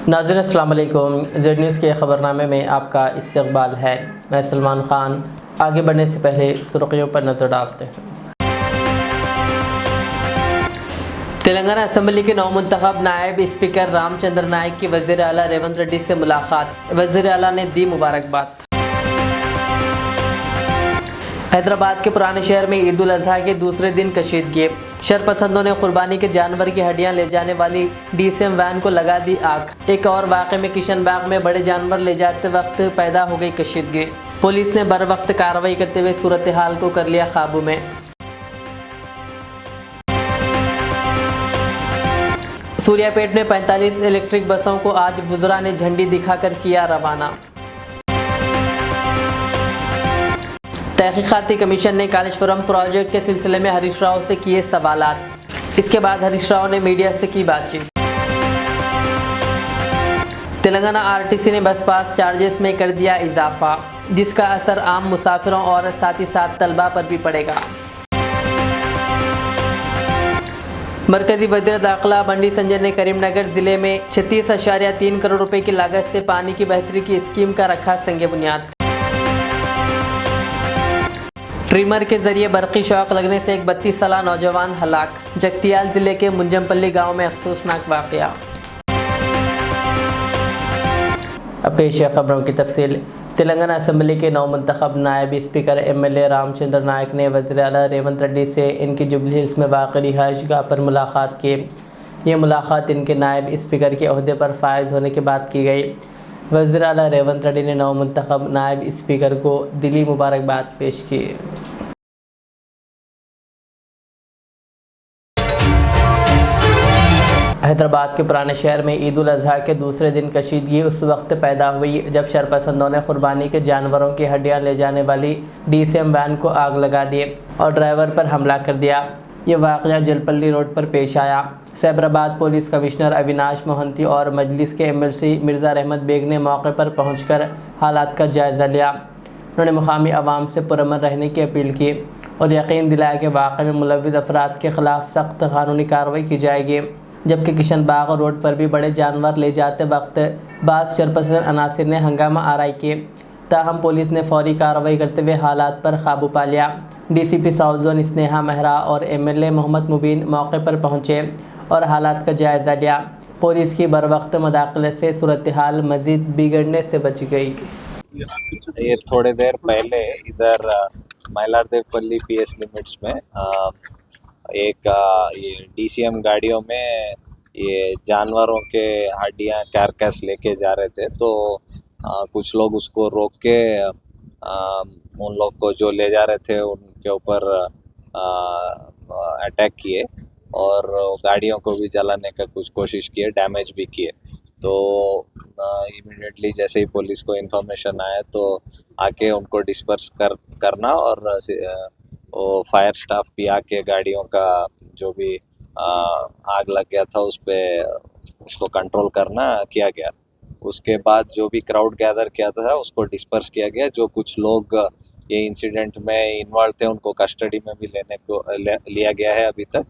नाज़रीन अस्सलाम वालेकुम। ज़ेड न्यूज़ के ख़बरनामे में आपका इस्तक़बाल है। मैं सलमान ख़ान। आगे बढ़ने से पहले सुर्ख़ियों पर नज़र डालते हैं। तेलंगाना असम्बली के नवमुंतखब नायब स्पीकर रामचंद्र नायक की वज़ीर आला रेवंत रेड्डी से मुलाकात। वज़ीर आला ने दी मुबारकबाद। हैदराबाद के पुराने शहर में ईद उल अज़हा के दूसरे दिन कशीदगी। शरपसंदों ने कुर्बानी के जानवर की हड्डियां ले जाने वाली DCM वैन को लगा दी आग। एक और वाक़े में किशनबाग में बड़े जानवर ले जाते वक्त पैदा हो गई कशीदगी। पुलिस ने बर वक्त कार्रवाई करते हुए सूरत हाल को कर लिया काबू में। सूर्यापेट में 45 इलेक्ट्रिक बसों को आज वुज़रा ने झंडी दिखाकर किया रवाना। तहकीकाती कमीशन ने कालेश्वरम प्रोजेक्ट के सिलसिले में हरीश राव से किए सवालात। इसके बाद हरीश राव ने मीडिया से की बातचीत। तेलंगाना RTC ने बस पास चार्जेस में कर दिया इजाफा, जिसका असर आम मुसाफिरों और साथ ही साथ तलबा पर भी पड़ेगा। मरकजी वज़ीर दाखिला बंडी संजय ने करीमनगर जिले में 36.3 करोड़ रुपए की लागत से पानी की बेहतरी की स्कीम का रखा संग बुनियाद। ट्रिमर के जरिए बरक़ी शॉक लगने से एक 32 साला नौजवान हलाक। जगतियाल जिले के मुंजमपल्ली गांव में अफसोसनाक वाक़या। अब पेश है खबरों की तफसील। तेलंगाना असम्बली के नवमुंतखब नायब स्पीकर MLA रामचंद्र नायक ने वज़ीर आला रेवंत रेड्डी से इनकी जुबली हिल्स में वाक़ रिहाइश गाह पर मुलाकात की। ये मुलाकात इनके नायब स्पीकर के अहदे पर फायज होने के बाद की गई। वज़ीर आला रेवंत रेड्डी ने नवमुंतखब नायब स्पीकर को दिली मुबारकबाद पेश की। हैदराबाद के पुराने शहर में ईद उल अज़हा के दूसरे दिन कशीदगी उस वक्त पैदा हुई जब शरपसंदों ने कुर्बानी के जानवरों की हड्डियां ले जाने वाली DCM वैन को आग लगा दी और ड्राइवर पर हमला कर दिया। ये वाक़या जलपल्ली रोड पर पेश आया। सैबराबाद पुलिस कमिश्नर अविनाश मोहंती और मजलिस के MLC मिर्ज़ा रहमत बेग ने मौके पर पहुंचकर हालात का जायज़ा लिया। उन्होंने मुकामी आवाम से पुरअमन रहने की अपील की और यकीन दिलाया कि वाक़े में मुलव्विस अफराद के ख़िलाफ़ सख्त कानूनी कार्रवाई की जाएगी। जबकि किशनबाग रोड पर भी बड़े जानवर ले जाते वक्त बाज़ शरपसंद अनासिर ने हंगामा आराई की, ताहम पुलिस ने फौरी कार्रवाई करते हुए हालात पर काबू पा लिया। DCP south zone Sneha Mehra और MLA मोहम्मद मुबीन मौके पर पहुंचे और हालात का जायज़ा लिया। पुलिस की बर वक्त मुदाखलत से सूरत हाल मज़ीद बिगड़ने से बच गई। ये थोड़ी देर पहले इधर मैलारदेवपल्ली PS लिमिट्स में एक ये DCM गाड़ियों में ये जानवरों के हड्डियां कैरकस लेके जा रहे थे, तो कुछ लोग उसको रोक के उन लोग को जो ले जा रहे थे उनके ऊपर अटैक किए और गाड़ियों को भी जलाने का कुछ कोशिश किए, डैमेज भी किए। तो इमीडिएटली जैसे ही पुलिस को इन्फॉर्मेशन आया तो आके उनको डिस्पर्स करना और वो फायर स्टाफ भी आके गाड़ियों का जो भी आग लग गया था उस पर उसको कंट्रोल करना किया गया। उसके बाद जो भी क्राउड गैदर किया था उसको डिस्पर्स किया गया। जो कुछ लोग ये इंसिडेंट में इन्वॉल्व थे उनको कस्टडी में भी लेने को लिया गया है अभी तक,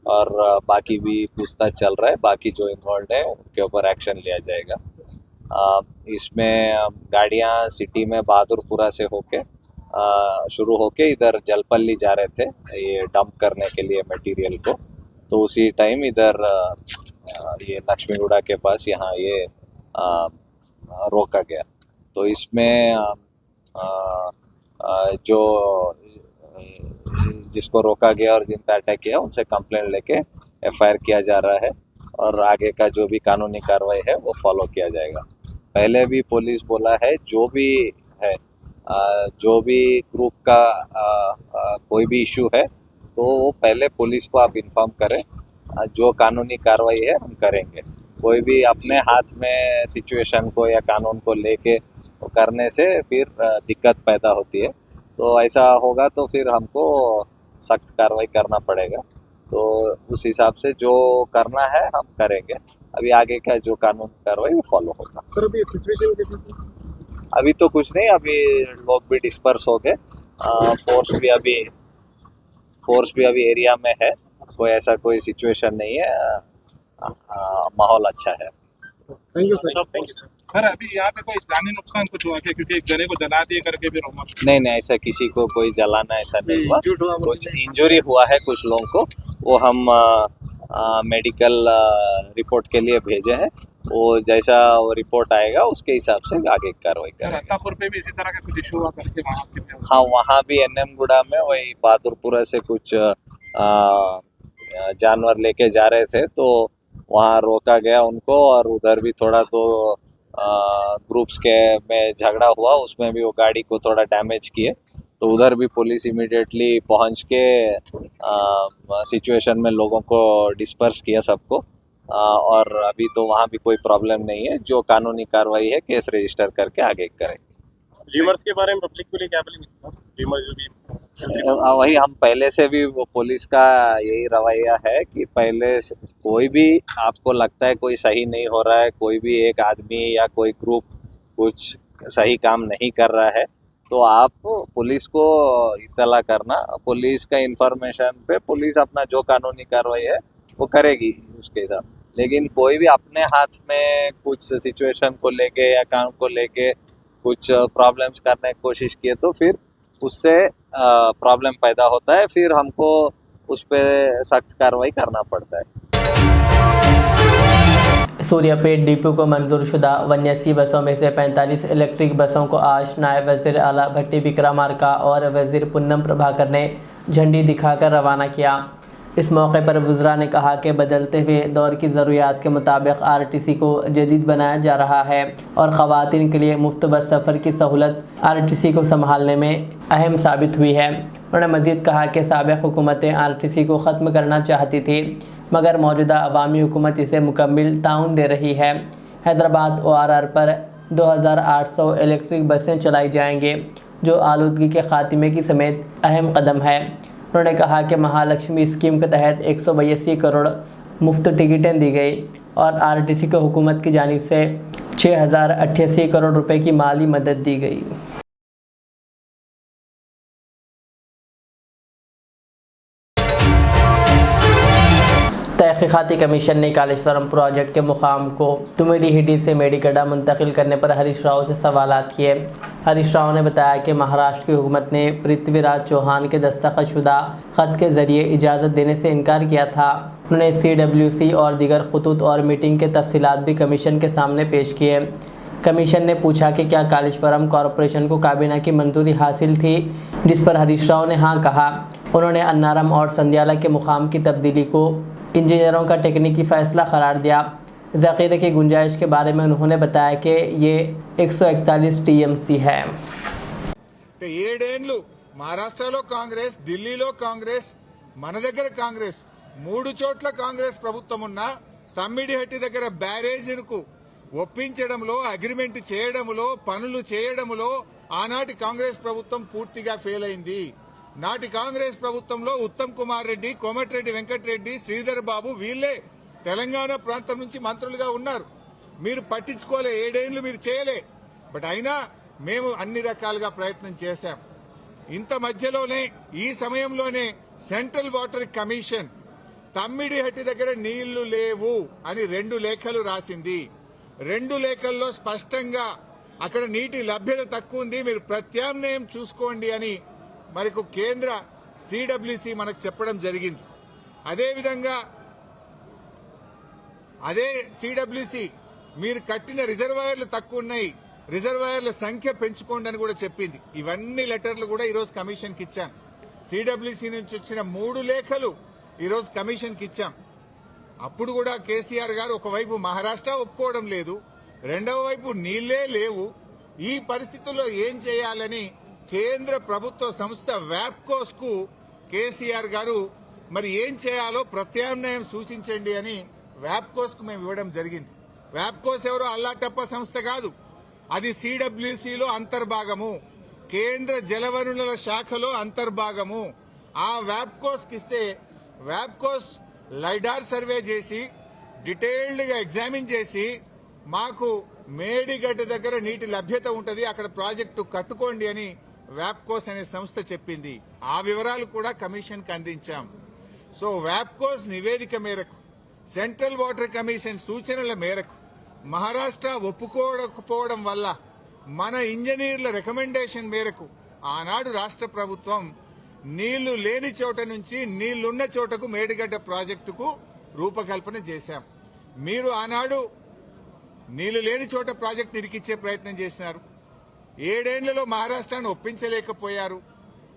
और बाकी भी पूछताछ चल रहा है। बाकी जो इन्वॉल्व है उनके ऊपर एक्शन लिया जाएगा। इसमें गाड़ियाँ सिटी में बहादुरपुरा से होके शुरू होके इधर जलपल्ली जा रहे थे ये डंप करने के लिए मटेरियल को, तो उसी टाइम इधर ये लक्ष्मीगुड़ा के पास यहाँ ये रोका गया। तो इसमें जो जिसको रोका गया और जिन पर अटैक किया उनसे कंप्लेंट लेके FIR किया जा रहा है और आगे का जो भी कानूनी कार्रवाई है वो फॉलो किया जाएगा। पहले भी पुलिस बोला है जो भी है जो भी ग्रुप का कोई भी इशू है तो वो पहले पुलिस को आप इन्फॉर्म करें, जो कानूनी कार्रवाई है हम करेंगे। कोई भी अपने हाथ में सिचुएशन को या कानून को लेके करने से फिर दिक्कत पैदा होती है, तो ऐसा होगा तो फिर हमको सख्त कार्रवाई करना पड़ेगा। तो उस हिसाब से जो करना है हम करेंगे। अभी आगे का जो कानून कार्रवाई वो फॉलो होगा। सर अभी सिचुएशन कैसी? अभी तो कुछ नहीं, अभी लोग भी डिस्पर्स हो गए, फोर्स भी अभी एरिया में है, कोई ऐसा कोई सिचुएशन नहीं है, माहौल अच्छा है। Thank you sir. Thank you sir अभी यहाँ पे कोई जानी नुकसान कुछ हुआ क्या, क्योंकि एक जने को जला दिए करके भी रोमा नहीं नहीं, ऐसा किसी को कोई जलाना ऐसा नहीं हुआ। इंजर्ड हुआ कुछ इंजरी हुआ है कुछ लोगों को, वो हम मेडिकल रिपोर्ट के लिए भेजे हैं। वो जैसा वो रिपोर्ट आएगा उसके हिसाब से आगे कार्रवाई सर करेंगे। अत्तापुर पे भी इसी तरह का कुछ इशू हुआ करके वहाँ कितने हुए? हाँ, वहाँ भी एनएम गुड़ा में वही बहादुरपुरा से कुछ जानवर लेके जा रहे थे, तो वहाँ रोका गया उनको, और उधर भी थोड़ा दो ग्रुप्स के में झगड़ा हुआ, उसमें भी वो गाड़ी को थोड़ा डैमेज किए। तो उधर भी पुलिस इमीडिएटली पहुंच के सिचुएशन में लोगों को डिस्पर्स किया सबको। और अभी तो वहाँ भी कोई प्रॉब्लम नहीं है। जो कानूनी कार्रवाई है केस रजिस्टर करके आगे करेंगे। रीमर्स के बारे में पब्लिक को लिए क्या बोलेंगे? रीमर्स जो भी वही हम पहले से भी वो पुलिस का यही रवैया है कि पहले से कोई भी आपको लगता है कोई सही नहीं हो रहा है, कोई भी एक आदमी या कोई ग्रुप कुछ सही काम नहीं कर रहा है, तो आप पुलिस को इत्तला करना। पुलिस का इंफॉर्मेशन पे पुलिस अपना जो कानूनी कार्रवाई है वो करेगी उसके हिसाब। लेकिन कोई भी अपने हाथ में कुछ सिचुएशन को लेके या काम को लेके कुछ प्रॉब्लम्स करने की कोशिश किए तो फिर उससे प्रॉब्लम पैदा होता है, फिर हमको उस पर सख्त कार्रवाई करना पड़ता है। सूर्यापेट डिपो को मंजूर शुदा 81 बसों में से 45 इलेक्ट्रिक बसों को आज नायब वज़ीर आला भट्टी विक्रमार्का और वज़ीर पुन्नम प्रभाकर ने झंडी दिखाकर रवाना किया। इस मौके पर वुज़रा ने कहा कि बदलते हुए दौर की ज़रूरियात के मुताबिक आरटीसी को जदीद बनाया जा रहा है और ख़वातीन के लिए मुफ्त बस सफ़र की सहूलत आरटीसी को संभालने में अहम साबित हुई है। उन्होंने मज़ीद कहा कि साबिक़ हुकूमतें आरटीसी को ख़त्म करना चाहती थी, मगर मौजूदा अवामी हुकूमत इसे मुकम्मिल ताउन दे रही है। हैदराबाद ORR पर 2800 इलेक्ट्रिक बसें चलाई जाएंगी, जो आलूदगी के ख़ात्मे की समेत अहम कदम है। उन्होंने कहा कि महालक्ष्मी स्कीम के तहत 182 करोड़ मुफ्त टिकटें दी गई और आरटीसी को हुकूमत की जानिब से 6088 करोड़ रुपए की माली मदद दी गई। तहकीकाती कमीशन ने कालेश्वरम प्रोजेक्ट के मुकाम को तुमिडिहिटी से मेडीगड्डा मुंतकिल करने पर हरीश राव से सवालात किए। हरीश राव ने बताया कि महाराष्ट्र की हुकूमत ने पृथ्वीराज चौहान के दस्तखतशुदा ख़त के ज़रिए इजाज़त देने से इनकार किया था। उन्होंने CWC और दीगर खतूत और मीटिंग के तफसीलात भी कमीशन के सामने पेश किए। कमीशन ने पूछा कि क्या कालेश्वरम कॉरपोरेशन को काबीना की मंजूरी हासिल थी, जिस पर हरीश राव ने हाँ कहा। उन्होंने अन्नारम और संध्याला के मुकाम की तब्दीली को इंजीनियरों का टेक्निकी फ़ैसला करार दिया। ज़ख़ीरे की गुंजाइश के बारे में उन्होंने बताया कि ये 141 TMC है। ఏడేండ్లు మహారాష్ట్రలో కాంగ్రెస్, ఢిల్లీలో కాంగ్రెస్, మన దగ్గర కాంగ్రెస్, 3 చోట్ల కాంగ్రెస్ ప్రభుత్వం ఉన్నా తమ్మిడిహట్టి దగ్గర బ్యారేజీలకు ఒప్పించడంలో, అగ్రిమెంట్ చేయడంలో, పనులు చేయడంలో ఆనాటి కాంగ్రెస్ ప్రభుత్వం పూర్తిగా ఫెయిల్ అయింది. నాటి కాంగ్రెస్ ప్రభుత్వంలో ఉత్తమ్ కుమార్ రెడ్డి, కోమటిరెడ్డి వెంకటరెడ్డి, శ్రీధర్ బాబు వీళ్లే తెలంగాణ ప్రాంతం నుంచి మంత్రులుగా ఉన్నారు. మీరు పట్టించుకోలే, 7 ఏళ్లు మీరు చేయలే. బట్ అయినా మేము అన్ని రకాలుగా ప్రయత్నం చేశాం. ఇంత మధ్యలోనే ఈ సమయంలోనే సెంట్రల్ వాటర్ కమిషన్ తమ్మిడిహట్టి దగ్గర నీళ్లు లేవు అని 2 లేఖలు రాసింది. 2 లేఖల్లో స్పష్టంగా అక్కడ నీటి లభ్యత తక్కువ ఉంది, మీరు ప్రత్యామ్నాయం చూసుకోండి అని మనకు కేంద్ర CWC మనకు చెప్పడం జరిగింది. అదేవిధంగా అదే CWC మీరు కట్టిన రిజర్వాయర్లు తక్కువ ఉన్నాయి, రిజర్వాయర్ల సంఖ్య పెంచుకోండి అని కూడా చెప్పింది. ఇవన్నీ లెటర్లు కూడా ఈరోజు కమిషన్కి ఇచ్చాం. CWC నుంచి వచ్చిన 3 లేఖలు ఈరోజు కమిషన్కి ఇచ్చాం. అప్పుడు కూడా కేసీఆర్ గారు ఒకవైపు మహారాష్ట్ర ఒప్పుకోవడం లేదు, రెండవ వైపు నీళ్లే లేవు. ఈ పరిస్థితుల్లో ఏం చేయాలని కేంద్ర ప్రభుత్వ సంస్థ వ్యాప్కోస్ కు కేసీఆర్ గారు మరి ఏం చేయాలో ప్రత్యామ్నాయం సూచించండి అని వ్యాప్కోస్ కు మేము ఇవ్వడం జరిగింది. వ్యాప్కోస్ ఎవరో అల్లాటప్ప సంస్థ కాదు, అది CWCలో అంతర్భాగము, కేంద్ర జలవనరుల శాఖలో అంతర్భాగము. ఆ వ్యాప్కోస్ కి ఇస్తే వ్యాప్కోస్ లైడార్ సర్వే చేసి డీటెయిల్డ్ గా ఎగ్జామిన్ చేసి మాకు మేడిగడ్డ దగ్గర నీటి లభ్యత ఉంటది, అక్కడ ప్రాజెక్టు కట్టుకోండి అని వ్యాప్కోస్ అనే సంస్థ చెప్పింది. ఆ వివరాలు కూడా కమిషన్ కి అందించాం. సో వ్యాప్కోస్ నివేదిక మేరకు, సెంట్రల్ వాటర్ కమిషన్ సూచనల మేరకు మహారాష్ట్ర ఒప్పుకోకపోవడం వల్ల మన ఇంజనీర్ల రికమెండేషన్ మేరకు ఆనాడు రాష్ట్ర ప్రభుత్వం నీళ్లు లేని చోట నుంచి నీళ్లున్న చోటకు మేడిగడ్డ ప్రాజెక్టుకు రూపకల్పన చేశాం. మీరు ఆనాడు నీళ్లు లేని చోట ప్రాజెక్టు ఇరికిచ్చే ప్రయత్నం చేసినారు. 7 ఏళ్లలో మహారాష్ట్రాన్ని ఒప్పించలేకపోయారు.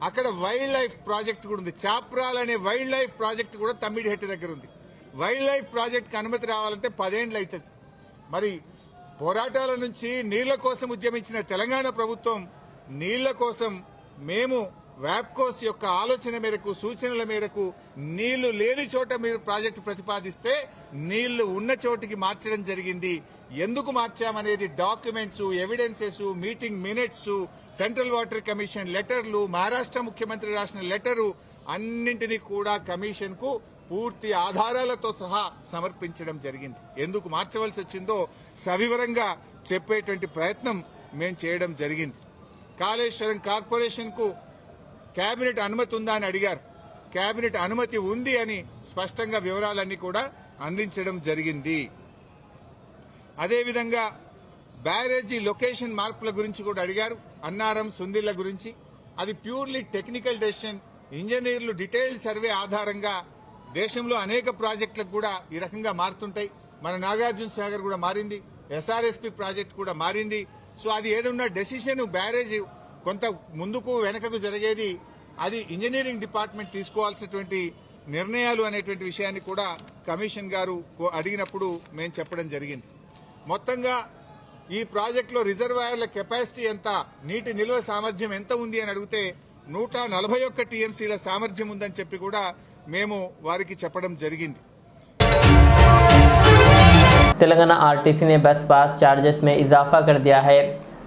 అక్కడ వైల్డ్ లైఫ్ ప్రాజెక్టు కూడా ఉంది. చాప్రాల్ అనే వైల్డ్ లైఫ్ ప్రాజెక్టు కూడా తమ్మిడిహెట్టి దగ్గర ఉంది. వైల్డ్ లైఫ్ ప్రాజెక్టుకి అనుమతి రావాలంటే 10 ఏళ్లు అవుతుంది. మరి పోరాటాల నుంచి నీళ్ల కోసం ఉద్యమించిన తెలంగాణ ప్రభుత్వం నీళ్ల కోసం మేము వ్యాప్కోస్ యొక్క ఆలోచన మేరకు సూచనల మేరకు నీళ్లు లేని చోట మీరు ప్రాజెక్టు ప్రతిపాదిస్తే నీళ్లు ఉన్న చోటికి మార్చడం జరిగింది. ఎందుకు మార్చామనేది documents, evidences, meeting minutes, central water commission లెటర్లు, మహారాష్ట్ర ముఖ్యమంత్రి రాసిన లెటరు అన్నింటినీ కూడా కమిషన్ కు పూర్తి ఆధారాలతో సహా సమర్పించడం జరిగింది. ఎందుకు మార్చవలసి వచ్చిందో సవివరంగా చెప్పేటువంటి ప్రయత్నం మేము చేయడం జరిగింది. కాళేశ్వరం కార్పొరేషన్ కు కేబినెట్ అనుమతి ఉందా అని అడిగారు. కేబినెట్ అనుమతి ఉంది అని స్పష్టంగా వివరాలన్నీ కూడా అందించడం జరిగింది. అదేవిధంగా బ్యారేజీ లొకేషన్ మార్పుల గురించి కూడా అడిగారు. అన్నారం, సుందిళ్ల గురించి అది ప్యూర్లీ టెక్నికల్ డెసిషన్. ఇంజనీర్లు డీటెయిల్డ్ సర్వే ఆధారంగా దేశంలో అనేక ప్రాజెక్టులకు కూడా ఈ రకంగా మారుతుంటాయి. మన నాగార్జున సాగర్ కూడా మారింది, ఎస్ఆర్ఎస్పీ ప్రాజెక్టు కూడా మారింది. సో అది ఏదన్నా డెసిషన్ బ్యారేజ్ కొంత ముందుకు వెనకకు జరిగేది అది ఇంజనీరింగ్ డిపార్ట్మెంట్ తీసుకోవాల్సినటువంటి నిర్ణయాలు అనేటువంటి విషయాన్ని కూడా కమిషన్ గారు అడిగినప్పుడు మేము చెప్పడం జరిగింది. మొత్తంగా ఈ ప్రాజెక్టులో రిజర్వాయర్ల కెపాసిటీ ఎంత, నీటి నిల్వ సామర్థ్యం ఎంత ఉంది అని అడిగితే 141 టీఎంసీల సామర్థ్యం ఉందని చెప్పి కూడా మేము వారికి చెప్పడం జరిగింది. तेलंगाना आरटीसी ने बस पास चार्जेस में इजाफा कर दिया है,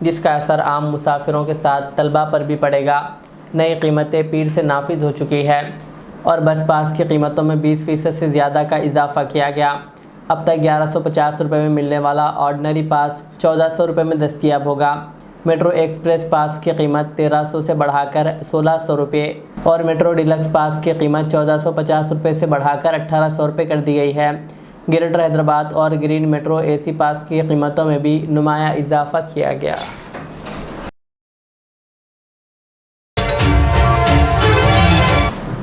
जिसका असर आम मुसाफिरों के साथ तलबा पर भी पड़ेगा। नई कीमतें पीर से नाफिज हो चुकी है और बस पास की कीमतों में 20% से ज़्यादा का इजाफा किया गया। अब तक 1150 रुपये में मिलने वाला ऑर्डिनरी पास 1400 रुपये में दस्तियाब होगा। मेट्रो एक्सप्रेस पास की कीमत 1300 से बढ़ाकर 1600 रुपये और मेट्रो डिलक्स पास की कीमत 1450 रुपये से बढ़ाकर 1800 रुपये कर दी गई है। ग्रेटर हैदराबाद और ग्रीन मेट्रो एसी पास की कीमतों में भी नुमाया इजाफा किया गया।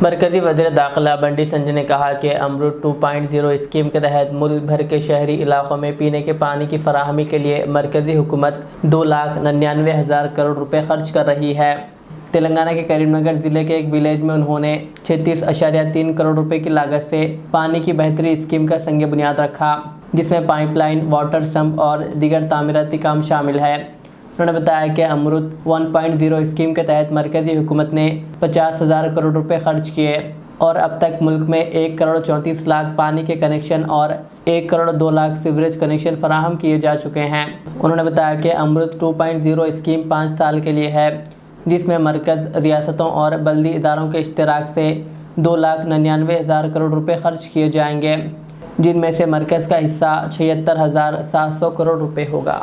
मरकज़ी वज़ीर दाखिला बंडी संजय ने कहा कि अमृत 2.0 स्कीम के तहत मुल्क भर के शहरी इलाकों में पीने के पानी की फराहमी के लिए मरकज़ी हुकूमत 2,99,000 करोड़ रुपए खर्च कर रही है। तेलंगाना के करीमनगर ज़िले के एक विलेज में उन्होंने 36.3 करोड़ रुपए की लागत से पानी की बेहतरी स्कीम का संग बुनियाद रखा, जिसमें पाइपलाइन, वाटर सम्प और दीगर तामीराती काम शामिल है। उन्होंने बताया कि अमृत 1.0 स्कीम के तहत मरकज़ी हुकूमत ने 50,000 करोड़ रुपए खर्च किए और अब तक मुल्क में 1,34,00,000 पानी के कनेक्शन और 1,02,00,000 सीवरेज कनेक्शन फराहम किए जा चुके हैं। उन्होंने बताया कि अमृत 2.0 स्कीम 5 साल के लिए है, जिसमें मरकज़, रियासतों और बल्दी इदारों के इश्तराक से 2,99,000 करोड़ रुपए खर्च किए जाएंगे, जिनमें से मरकज़ का हिस्सा 76,700 करोड़ रुपए होगा।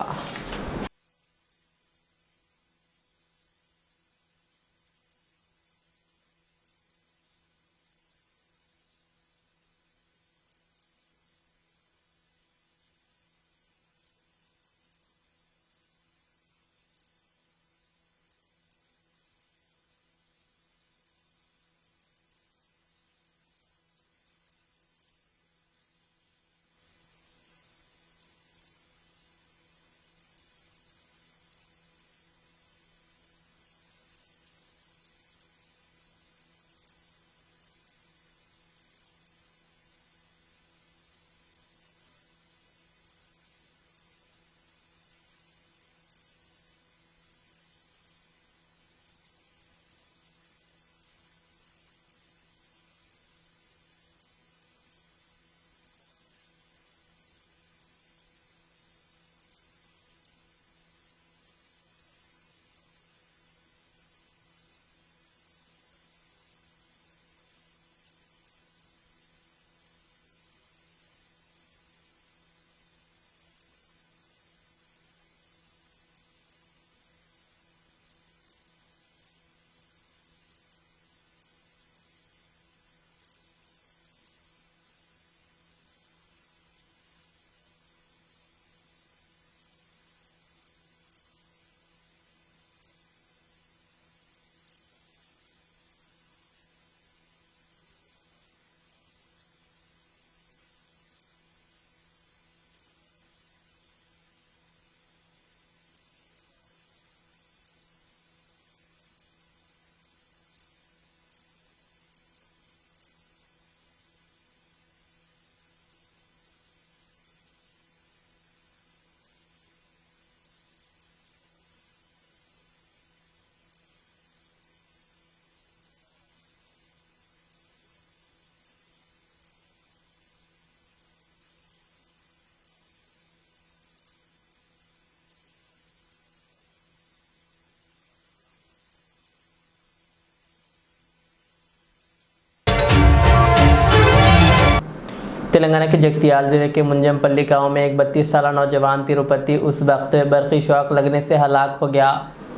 तेलंगाना के जगतियाल जिले के मुंजमपल्ली गांव में एक 32 साला नौजवान तिरुपति उस वक्त बर्क़ी शॉक लगने से हलाक हो गया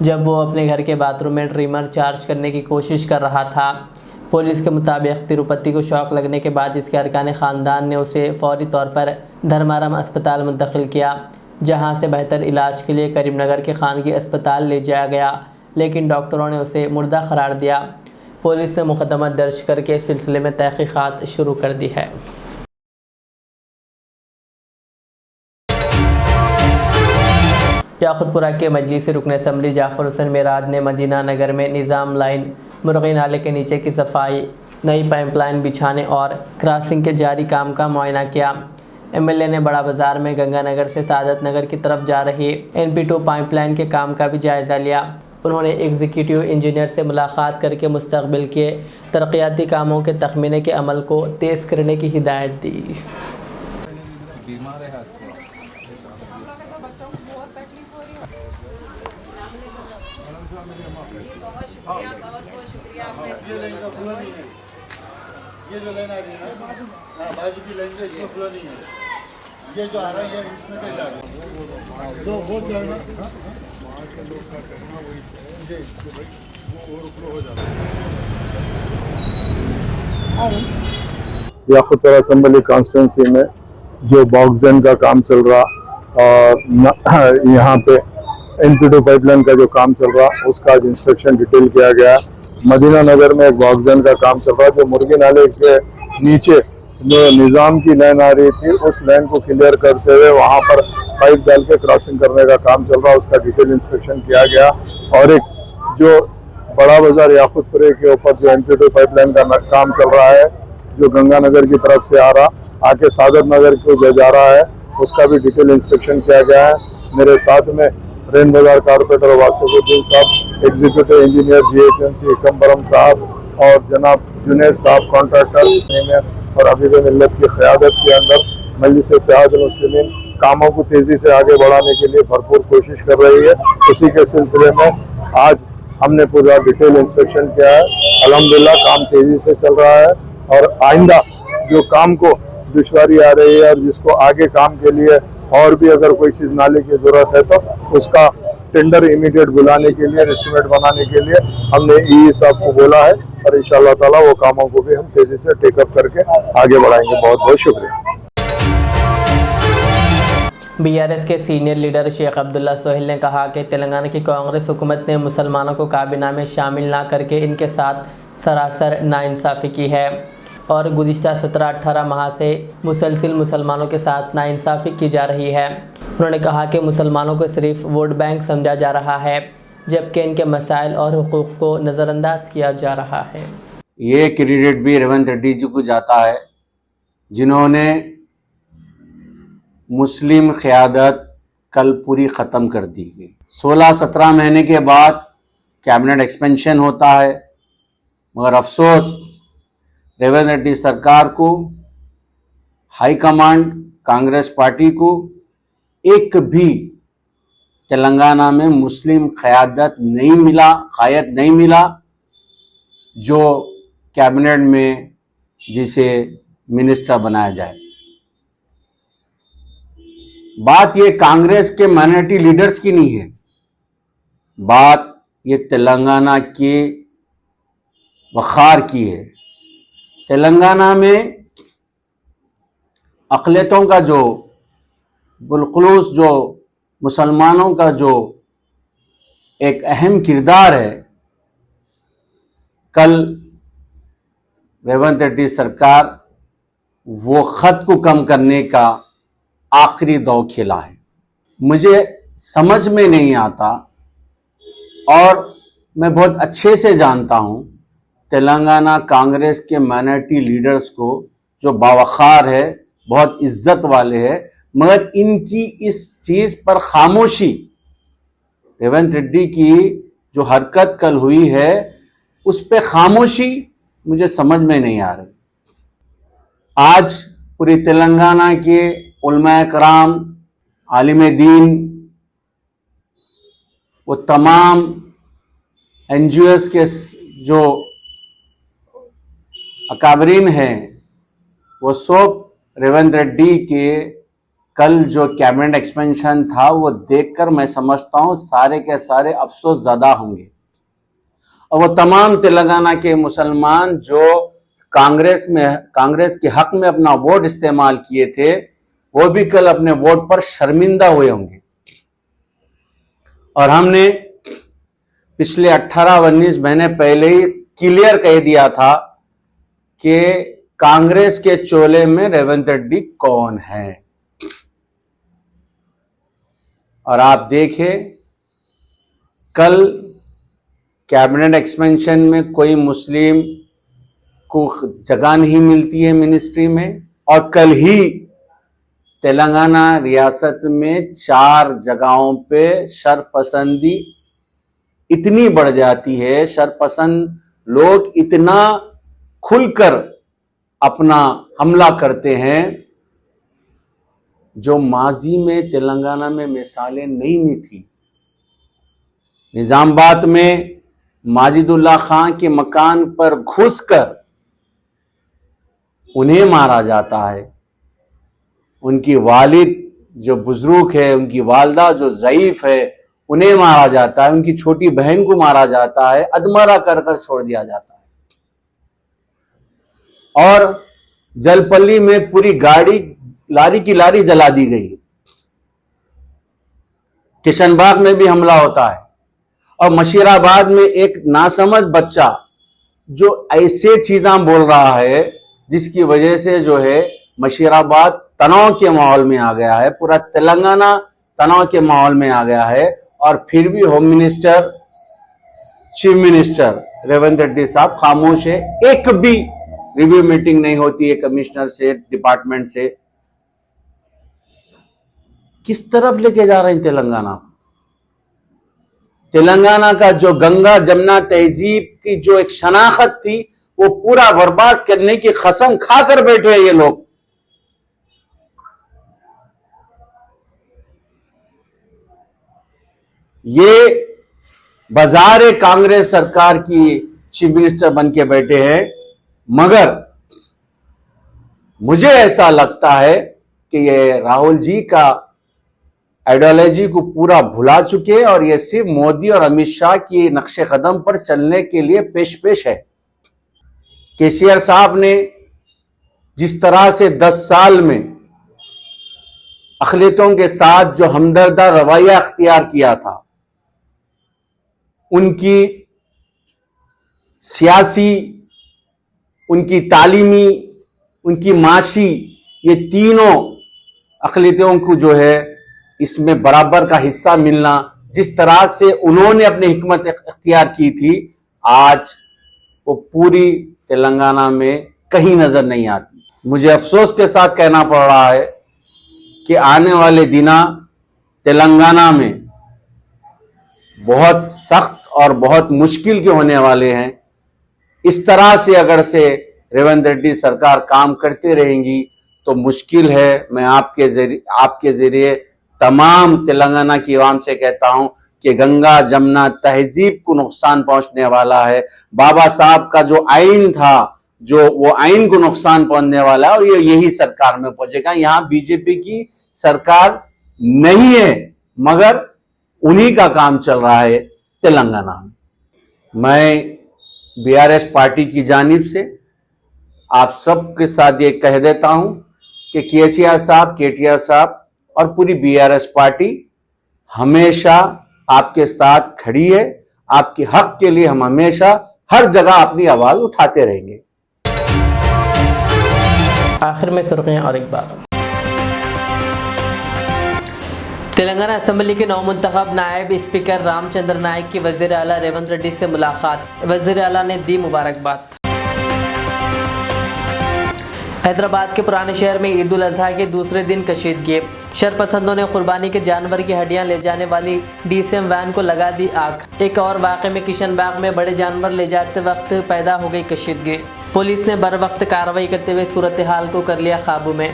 जब वो अपने घर के बाथरूम में ट्रिमर चार्ज करने की कोशिश कर रहा था। पुलिस के मुताबिक तिरुपति को शॉक लगने के बाद इसके अरकान ख़ानदान ने उसे फौरी तौर पर धर्माराम अस्पताल मुंतकिल किया, जहां से बेहतर इलाज के लिए करीमनगर के खानगी अस्पताल ले जाया गया, लेकिन डॉक्टरों ने उसे मुर्दा करार दिया। पुलिस ने मुकदमा दर्ज करके इस सिलसिले में तहक़ीक़ात शुरू कर दी है। याकुतपुरा के मजलिसी रुकन असम्बली जाफ़र हुसैन मेराद ने मदीना नगर में निज़ाम लाइन, मुर्गी नाले के नीचे की सफाई, नई पाइपलाइन बिछाने और क्रॉसिंग के जारी काम का मुआयना किया। एमएलए ने बड़ा बाज़ार में गंगानगर से सादत नगर की तरफ जा रही NP2 पाइपलाइन के काम का भी जायज़ा लिया। उन्होंने एग्जीक्यूटिव इंजीनियर से मुलाकात करके मुस्तक़बिल के तरक्याती कामों के तखमीने के अमल को तेज़ करने की हिदायत दी। ये जो लाइन आ रही है बाजू की लाइन का इसमें फ्लो नहीं है, ये जो आ रहा है इसमें क्या जा रहा है तो वो जो है ना याकुतपुरा असम्बली कॉन्स्टिट्यूंसी में जो बॉक्स डैम का काम चल रहा और यहाँ पे NP2 पाइपलाइन का जो काम चल रहा उसका आज इंस्पेक्शन डिटेल किया गया। मदीना नगर में एक बॉक्स डैम का काम चल रहा जो मुर्गी नाले के नीचे जो निज़ाम की लाइन आ रही थी उस लाइन को क्लियर करते हुए वहाँ पर पाइप डाल के क्रॉसिंग करने का काम चल रहा, उसका डिटेल इंस्पेक्शन किया गया। और एक जो बड़ा बाजार याकुतपुरे के ऊपर जो NP2 पाइपलाइन का काम चल रहा है जो गंगानगर की तरफ से आ रहा आके सादत नगर को जो जा रहा है उसका भी डिटेल इंस्पेक्शन किया गया है। मेरे साथ में रेन बाजार कारपोरेटर वासिफुद्दीन साहब, एग्जीक्यूटिव इंजीनियर GHMC एकम्बरम साहब और जनाब जुनैद साहब कॉन्ट्रैक्टर और अबीद मिल्लत की क़यादत के अंदर मजलिस इत्तेहादुल मुस्लिमीन कामों को तेज़ी से आगे बढ़ाने के लिए भरपूर कोशिश कर रही है। उसी के सिलसिले में आज हमने पूरा डिटेल इंस्पेक्शन किया है। अल्हम्दुलिल्लाह काम तेज़ी से चल रहा है और आइंदा जो काम को दुश्वारी आ रही है और जिसको आगे काम के लिए और भी अगर कोई चीज़ नाले की ज़रूरत है तो उसका टेंडर इमीडिएट बुलाने के लिए, एस्टिमेट बनाने के लिए हमने EE साहब को बोला है और इंशाअल्लाह ताला वो कामों को भी हम तेज़ी से टेकअप करके आगे बढ़ाएंगे। बहुत बहुत शुक्रिया। BRS के सीनियर लीडर शेख अब्दुल्ला सोहेल ने कहा कि तेलंगाना की कांग्रेस हुकूमत ने मुसलमानों को काबीना में शामिल ना करके इनके साथ सरासर नाइंसाफ़ी की है और गुज़िश्ता 17-18 माह से मुसलसिल मुसलमानों के साथ नाइंसाफ़ी की जा रही है। उन्होंने कहा कि मुसलमानों को सिर्फ वोट बैंक समझा जा रहा है जबकि इनके मसाइल और हुकूक़ को नज़रअंदाज किया जा रहा है। ये क्रेडिट भी रेवंत रेड्डी जी को जाता है जिन्होंने मुस्लिम क़यादत कल पूरी ख़त्म कर दी गई। 16-17 महीने के बाद कैबिनेट एक्सपेंशन होता है, मगर अफसोस रेवंत रेड्डी सरकार को, हाई कमांड कांग्रेस पार्टी को एक भी तेलंगाना में मुस्लिम क़यादत नहीं मिला जो कैबिनेट में जिसे मिनिस्टर बनाया जाए। बात ये कांग्रेस के माइनॉरिटी लीडर्स की नहीं है, बात ये तेलंगाना के वक़ार की है। तेलंगाना में अक़लियतों का जो बिलखुलूस जो मुसलमानों का जो एक अहम किरदार है, कल रेवंत रेड्डी सरकार वो ख़त को कम करने का आखिरी दौर खेला है। मुझे समझ में नहीं आता और मैं बहुत अच्छे से जानता हूं तेलंगाना कांग्रेस के माइनॉरिटी लीडर्स को जो बावखार है, बहुत इज्जत वाले हैं, मगर इनकी इस चीज़ पर खामोशी, रेवंत रेड्डी की जो हरकत कल हुई है उस पर खामोशी मुझे समझ में नहीं आ रही। आज पूरी तेलंगाना के उलमाए कराम, आलिम दीन, वो तमाम NGOs के जो अकाबरीन हैं, वो सब रेवंत रेड्डी के कल जो कैबिनेट एक्सपेंशन था वो देखकर मैं समझता हूं सारे के सारे अफसोस ज़्यादा होंगे। और वो तमाम तेलंगाना के मुसलमान जो कांग्रेस के हक में अपना वोट इस्तेमाल किए थे, वो भी कल अपने वोट पर शर्मिंदा हुए होंगे। और हमने पिछले 18-19 महीने पहले ही क्लियर कह दिया था कि कांग्रेस के चोले में रेवंत रेड्डी कौन है। और आप देखें, कल कैबिनेट एक्सपेंशन में कोई मुस्लिम को जगह नहीं मिलती है मिनिस्ट्री में, और कल ही तेलंगाना रियासत में 4 जगहों पे शरपसंदी इतनी बढ़ जाती है, शरपसंद लोग इतना खुलकर अपना हमला करते हैं जो माजी में तेलंगाना में मिसालें नहीं मिली थी। निजामाबाद में माजिदुल्लाह खान के मकान पर घुसकर उन्हें मारा जाता है, उनकी वालिद जो बुजुर्ग है, उनकी वालदा जो ज़ईफ है, उन्हें मारा जाता है, उनकी छोटी बहन को मारा जाता है, अधमरा कर कर छोड़ दिया जाता है। और जलपल्ली में पूरी गाड़ी लारी की लारी जला दी गई। किशनबाग में भी हमला होता है। और मशीराबाद में एक नासमझ बच्चा जो ऐसे चीजें बोल रहा है जिसकी वजह से जो है मशीराबाद तनाव के माहौल में आ गया है, पूरा तेलंगाना तनाव के माहौल में आ गया है। और फिर भी home minister, chief minister Revanth Reddy साहब खामोश है। एक भी रिव्यू मीटिंग नहीं होती है कमिश्नर से, डिपार्टमेंट से। किस तरफ लेके जा रहे हैं तेलंगाना? तेलंगाना का जो गंगा जमुना तहजीब की जो एक शनाख्त थी, वो पूरा बर्बाद करने की कसम खाकर बैठे हैं ये लोग। ये बाजार कांग्रेस सरकार की चीफ मिनिस्टर बन के बैठे हैं। मगर मुझे ऐसा लगता है कि ये राहुल जी का आइडियोलॉजी को पूरा भुला चुके और ये सिर्फ मोदी और अमित शाह की नक्शे कदम पर चलने के लिए पेश है। केसीआर साहब ने जिस तरह से 10 साल में अक़लियतों के साथ जो हमदर्दा रवैया अख्तियार किया था, उनकी सियासी, उनकी तालीमी, उनकी माशी, ये तीनों अक़लियतों को जो है इसमें बराबर का हिस्सा मिलना, जिस तरह से उन्होंने अपनी हिकमत इख्तियार की थी, आज वो पूरी तेलंगाना में कहीं नजर नहीं आती। मुझे अफसोस के साथ कहना पड़ रहा है कि आने वाले दिना तेलंगाना में बहुत सख्त और बहुत मुश्किल के होने वाले हैं। इस तरह से अगर से रेवंत रेड्डी सरकार काम करती रहेंगी तो मुश्किल है। मैं आपके जरिए तमाम तेलंगाना की आवाम से कहता हूं कि गंगा जमुना तहजीब को नुकसान पहुंचने वाला है। बाबा साहब का जो आइन था, जो वो आइन को नुकसान पहुंचने वाला है और ये यही सरकार में पहुंचेगा। यहां बीजेपी की सरकार नहीं है, मगर उन्हीं का काम चल रहा है तेलंगाना में। मैं बीआरएस पार्टी की जानिब से आप सबके साथ ये कह देता हूं कि केसीआर साहब, केटीआर साहब और पूरी बीआरएस पार्टी हमेशा आपके साथ खड़ी है। आपके हक के लिए हम हमेशा हर जगह अपनी आवाज उठाते रहेंगे। आखिर में सुर्खियां और एक बार। तेलंगाना असेंबली के नवमुंतखब नायब स्पीकर रामचंद्र नायक की वज़ीर आला रेवंत रेड्डी से मुलाकात। वज़ीर आला ने दी मुबारकबाद। हैदराबाद के पुराने शहर में ईद उल अजहा के दूसरे दिन कशीदगी। शरपसंदों ने कुर्बानी के जानवर की हड्डियां ले जाने वाली डीसीएम वैन को लगा दी आग। एक और वाक़े में किशनबाग में बड़े जानवर ले जाते वक्त पैदा हो गई कशीदगी। पुलिस ने बर वक्त कार्रवाई करते हुए सूरत हाल को कर लिया काबू में।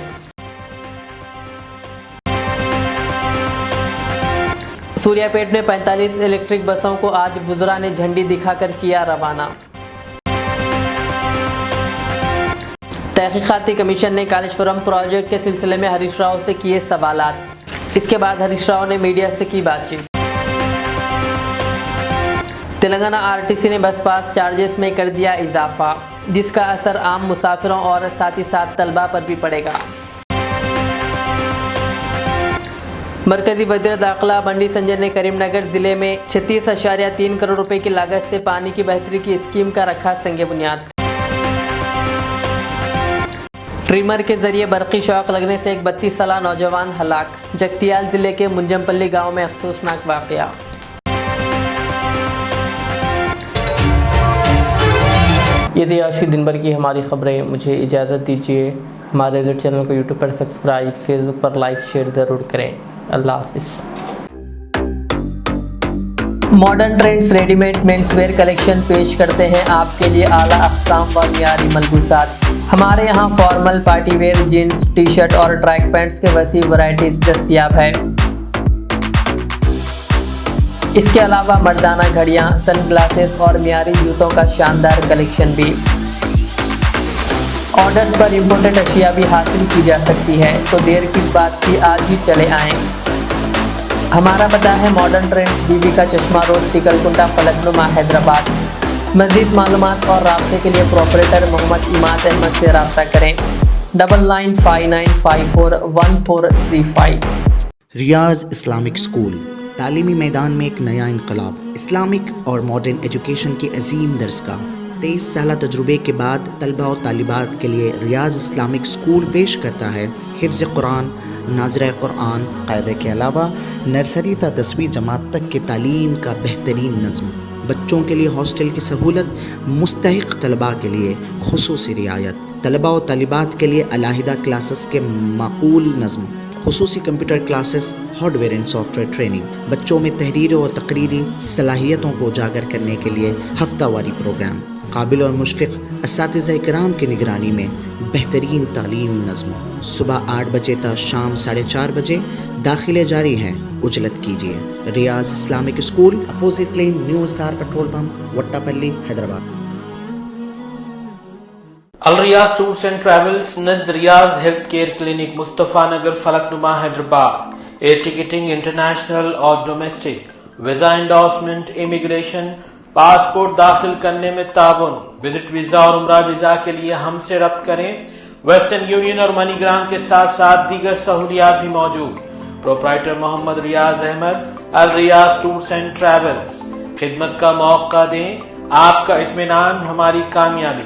सूर्यापेट में 45 इलेक्ट्रिक बसों को आज वुज़रा ने झंडी दिखाकर किया रवाना। तहकीकाती कमीशन ने कालेश्वरम प्रोजेक्ट के सिलसिले में हरीश राव से किए सवालात। इसके बाद हरीश राव ने मीडिया से की बातचीत। तेलंगाना आरटीसी ने बस पास चार्जेस में कर दिया इजाफा, जिसका असर आम मुसाफिरों और साथ ही साथ तलबा पर भी पड़ेगा। मरकजी वज़ीर दाखिला बंडी संजय ने करीमनगर जिले में 36.3 करोड़ रुपए की लागत से पानी की बेहतरी की स्कीम का रखा संगे बुनियाद। ट्रिमर के जरिए बरकी शॉक लगने से एक 32 साल नौजवान हलाक। जगतियाल जिले के मुंजमपल्ली गांव में अफसोसनाक वाकया। ये थी आज की दिन भर की हमारी खबरें। मुझे इजाज़त दीजिए। हमारे इस चैनल को यूट्यूब पर सब्सक्राइब, फेसबुक पर लाइक शेयर ज़रूर करें। अल्लाह हाफिज़। Modern trends readymade menswear collection पेश करते हैं आपके लिए आला अक़साम व मियारी मलबूसात। हमारे यहाँ formal, party wear, jeans, T shirt और ट्रैक पैंट्स के वसी वैरायटीज दस्तयाब है। इसके अलावा मर्दाना घड़ियाँ, सन ग्लासेस और मियारी जूतों का शानदार कलेक्शन भी। ऑर्डर्स पर इम्पोर्टेड अशिया भी हासिल की जा सकती है, तो देर किस बात की, आज ही चले आएँ। हमारा पता है मॉडर्न ट्रेंड्स, बीबी का चश्मा रोड, टिकलकुंटा, फलकनुमा, हैदराबाद। मज़ीद मालूमात और राब्ते के लिए प्रोपरेटर मोहम्मद इमाद अहमद से रब्ता करें। 9959541435। रियाज इस्लामिक स्कूल तालीमी मैदान में एक नया इनकलाब। इस्लामिक और मॉडर्न एजुकेशन की अजीम दरसगाह। 23 साल तजुर्बे के बाद तलबा और तालिबात के लिए रियाज इस्लामिक स्कूल पेश करता है हिफ्ज़ कुरान, नाज़िरा कुरान क़ायदे के अलावा नर्सरी ता 10वीं जमात तक के तालीम का बेहतरीन नज़्म। बच्चों के लिए हॉस्टल की सहूलत, मुस्तहिक़ तलबा के लिए खुसूसी रियायत, तलबा और तालिबात के लिए अलहदा क्लासेस के माकूल नज़्म, खुसूसी computer classes, hardware and software training. बच्चों में तहरीर और तकरीरी सलाहियतों को उजागर करने के लिए हफ्तावारी प्रोग्राम। काबिल और मुशफ़िक़ असातिज़ा इकराम की निगरानी में बेहतरीन तालीम नज़्म। सुबह 8 बजे तक शाम 4:30 बजे दाखिले जारी हैं, उजलत कीजिए। Riyaz Islamic school, opposite lane, new SR petrol pump, Vattapalli, Hyderabad. Al Riyaz tours and travels नज़द Riyaz health care clinic, Mustafa Nagar, Falaknuma, Hyderabad. Air ticketing international और domestic, visa endorsement, immigration, passport दाखिल करने में ताउन। विजिट वीज़ा और उम्रा वीज़ा के लिए हमसे रब्त करें। वेस्टर्न यूनियन और मनीग्राम के साथ साथ दीगर सहूलियात भी मौजूद। Proprietor Mohammad Riaz Ahmed, Al Riyaz tours and travels. खिदमत का मौका दें, आपका इत्मीनान हमारी कामयाबी।